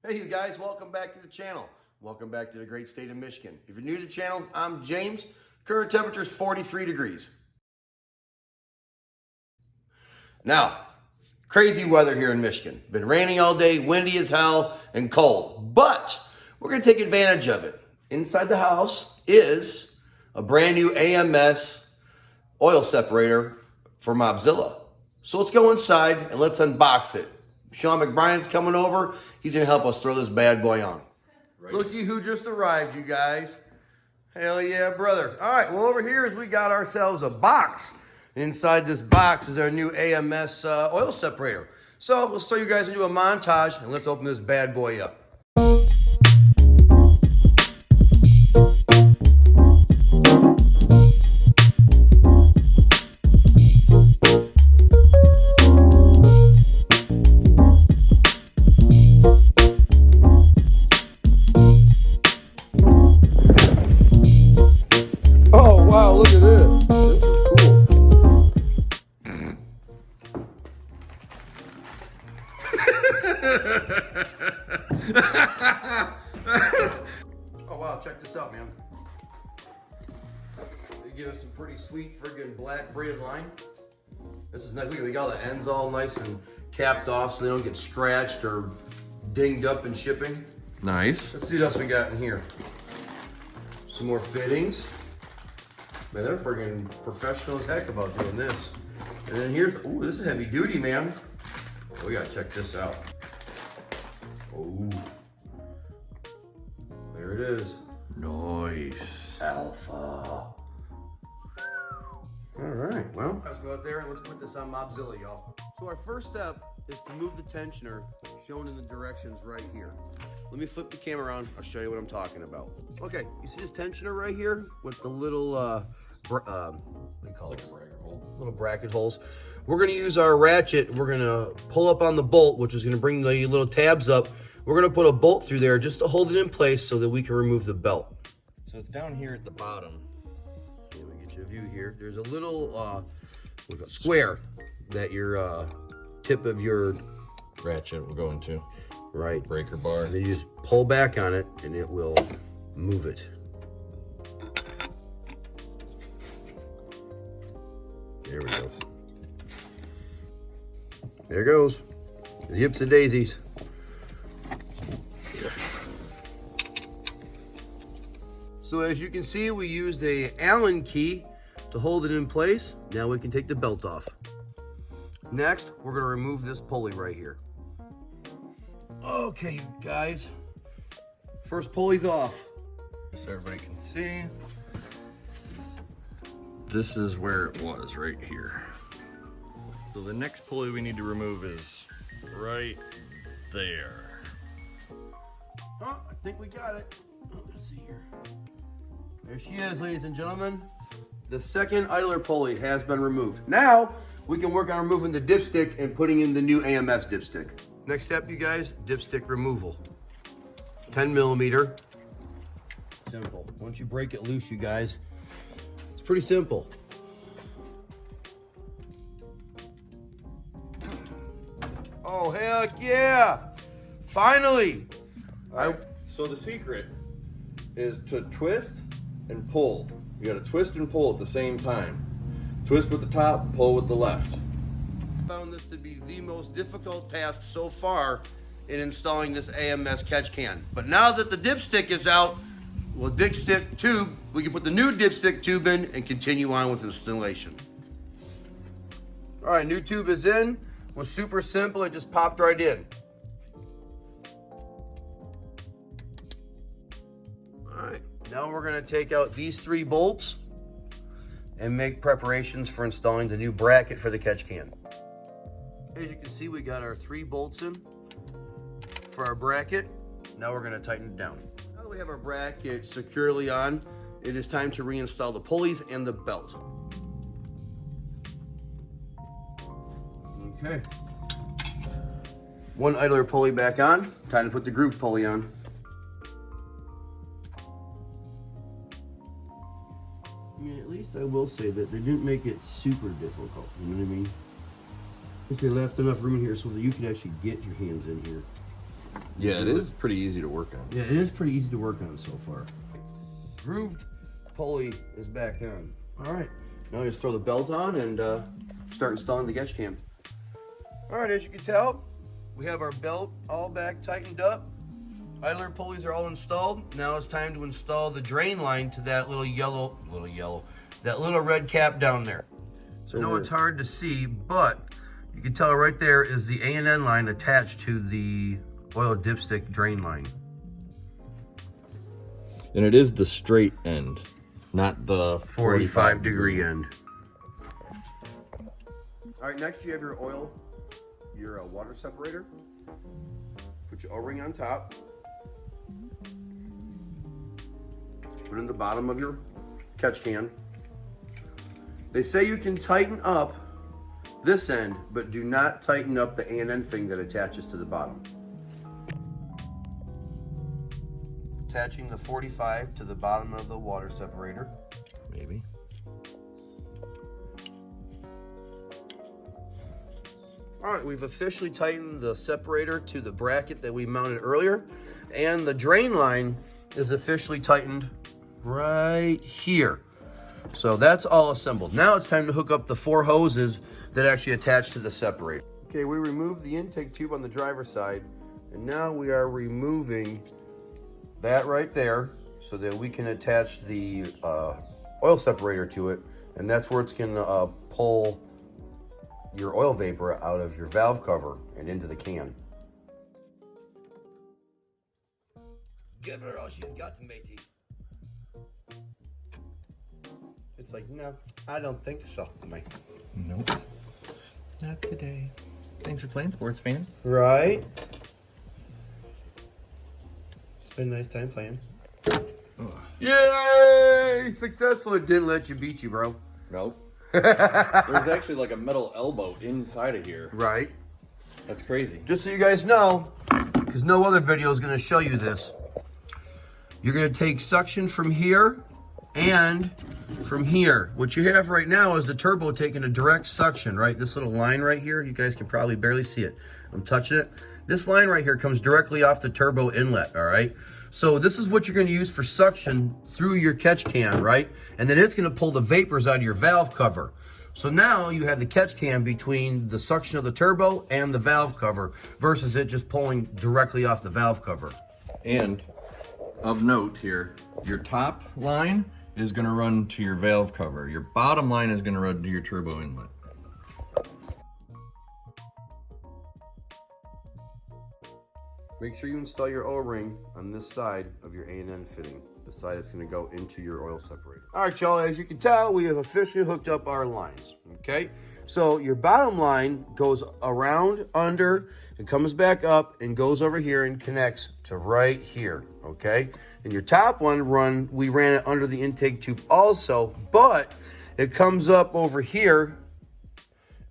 Hey you guys, welcome back to the channel. Welcome back to the great state of Michigan. If you're new to the channel, I'm James. Current temperature is 43 degrees. Now, crazy weather here in Michigan. Been raining all day, windy as hell, and cold. But we're gonna take advantage of it. Inside the house is a brand new AMS oil separator for Mobzilla. So let's go inside and let's unbox it. Sean McBrien's coming over. He's gonna help us throw this bad boy on. Right. Looky who just arrived, you guys. Hell yeah, brother. All right, well over here is we got ourselves a box. Inside this box is our new AMS oil separator. So let's throw you guys into a montage and let's open this bad boy up. Oh wow, look at this. This is cool. Oh wow, check this out, man. They give us some pretty sweet friggin' black braided line. This is nice. Look at, we got all the ends all nice and capped off so they don't get scratched or dinged up in shipping. Nice. Let's see what else we got in here. Some more fittings. Man, they're friggin' professional as heck about doing this. And then here's, ooh, this is heavy duty, man. We gotta check this out. Oh, there it is. Nice. Alpha. All right, well, let's go out there and let's put this on Mobzilla, y'all. So our first step is to move the tensioner shown in the directions right here. Let me flip the camera around. I'll show you what I'm talking about. Okay, you see this tensioner right here with the little, what do you call it? It's like a bracket hole. Little bracket holes. We're gonna use our ratchet. We're gonna pull up on the bolt, which is gonna bring the little tabs up. We're gonna put a bolt through there just to hold it in place so that we can remove the belt. So it's down here at the bottom. Let me get you a view here. There's a little square that your tip of your Ratchet will go into. right Breaker bar. and then you just pull back on it and it will move it. There we go. There goes. The yips and daisies. So as you can see, we used a Allen key to hold it in place. Now we can take the belt off. Next, we're gonna remove this pulley right here. Okay, you guys. First pulley's off. So everybody can see. This is where it was, right here. So the next pulley we need to remove is right there. Oh, I think we got it. Oh, let's see here. There she is, ladies and gentlemen. The second idler pulley has been removed. Now, we can work on removing the dipstick and putting in the new AMS dipstick. Next step, you guys, dipstick removal. 10 millimeter. Simple. Once you break it loose, you guys, it's pretty simple. Oh, heck yeah! Finally! So the secret is to twist and pull. You gotta twist and pull at the same time. Twist with the top, pull with the left. Found this to be the most difficult task so far in installing this AMS catch can. But now that the dipstick is out, well, dipstick tube, we can put the new dipstick tube in and continue on with installation. All right, new tube is in. It was super simple, it just popped right in. All right, now we're gonna take out these 3 bolts and make preparations for installing the new bracket for the catch can. As you can see, we got our 3 bolts in for our bracket. Now we're gonna tighten it down. Now that we have our bracket securely on, it is time to reinstall the pulleys and the belt. Okay. 1 idler pulley back on. Time to put the groove pulley on. Yeah, at least I will say that they didn't make it super difficult, you know what I mean? They left enough room in here so that you could actually get your hands in here. Yeah, it is pretty easy to work on. Yeah, it is pretty easy to work on so far. Grooved pulley is back on. All right, now just throw the belt on and start installing the catch cam. All right, as you can tell, we have our belt all back tightened up. Idler pulleys are all installed. Now it's time to install the drain line to that that little red cap down there. So I know it's hard to see, but you can tell right there is the A&N line attached to the oil dipstick drain line. And it is the straight end, not the 45 degree end. All right, next you have your oil, your water separator. Put your O-ring on top. Put it in the bottom of your catch can. They say you can tighten up this end, but do not tighten up the A&N thing that attaches to the bottom. Attaching the 45 to the bottom of the water separator. Maybe. All right, we've officially tightened the separator to the bracket that we mounted earlier, and the drain line is officially tightened right here. So that's all assembled. Now it's time to hook up the 4 hoses that actually attach to the separator. Okay, we removed the intake tube on the driver's side, and now we are removing that right there so that we can attach the oil separator to it, and that's where it's gonna pull your oil vapor out of your valve cover and into the can. Give her all she's got, matey. It's like, no, I don't think so, mate. Nope. Not today. Thanks for playing, sports fan. Right? It's been a nice time playing. Ugh. Yay! Successful. It didn't let you beat you, bro. Nope. There's actually like a metal elbow inside of here. Right. That's crazy. Just so you guys know, because no other video is going to show you this, you're going to take suction from here and from here. What you have right now is the turbo taking a direct suction, right? This little line right here, you guys can probably barely see it. I'm touching it. This line right here comes directly off the turbo inlet, all right? So this is what you're going to use for suction through your catch can, right? And then it's going to pull the vapors out of your valve cover. So now you have the catch can between the suction of the turbo and the valve cover versus it just pulling directly off the valve cover. And of note here, your top line is going to run to your valve cover. Your bottom line is going to run to your turbo inlet. Make sure you install your O-ring on this side of your A&N fitting. The side that's going to go into your oil separator. All right, y'all, as you can tell, we have officially hooked up our lines, okay? So your bottom line goes around, under, and comes back up and goes over here and connects to right here, okay? And your top one, we ran it under the intake tube also, but it comes up over here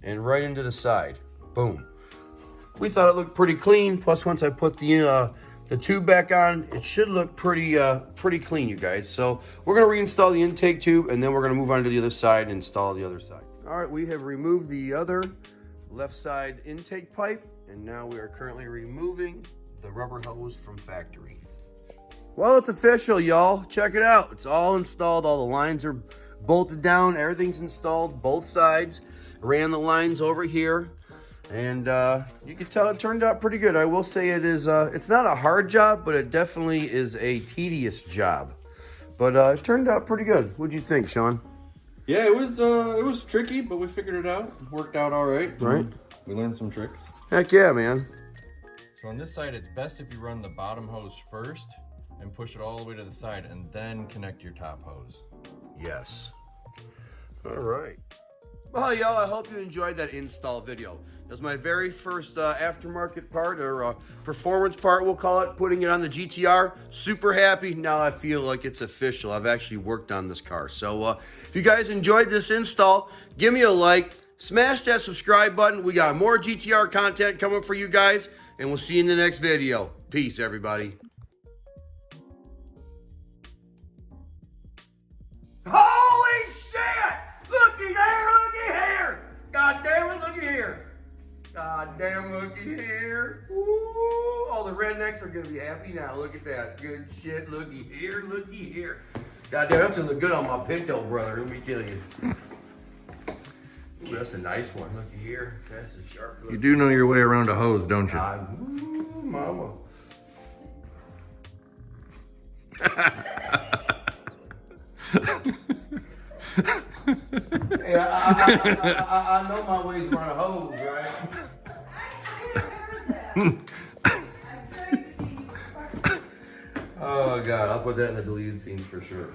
and right into the side. Boom. We thought it looked pretty clean. Plus, once I put the tube back on, it should look pretty clean, you guys. So we're gonna reinstall the intake tube, and then we're gonna move on to the other side and install the other side. All right, we have removed the other left side intake pipe, and now we are currently removing the rubber hose from factory. Well, it's official, y'all. Check it out. It's all installed. All the lines are bolted down. Everything's installed, both sides. Ran the lines over here. And you can tell it turned out pretty good. I will say it is, it's not a hard job, but it definitely is a tedious job. But it turned out pretty good. What'd you think, Sean? Yeah, it was tricky, but we figured it out. It worked out all right. Right. We learned some tricks. Heck yeah, man. So on this side, it's best if you run the bottom hose first and push it all the way to the side and then connect your top hose. Yes. All right. Well, y'all, I hope you enjoyed that install video. It was my very first aftermarket part, or performance part, we'll call it, putting it on the GTR. Super happy. Now I feel like it's official. I've actually worked on this car. So if you guys enjoyed this install, give me a like. Smash that subscribe button. We got more GTR content coming for you guys, and we'll see you in the next video. Peace, everybody. Holy shit! Looky there, looky here! God damn it, looky here! God God damn, looky here. Ooh, all the rednecks are gonna be happy now. Look at that. Good shit. Looky here, looky here. God damn, that's gonna look good on my Pinto, brother. Let me tell you. Ooh, that's a nice one. Looky here. That's a sharp look. You do know your way around a hose, don't you? Ooh, mama. Hey, I know my ways around a hose, right? Oh God, I'll put that in the deleted scenes for sure.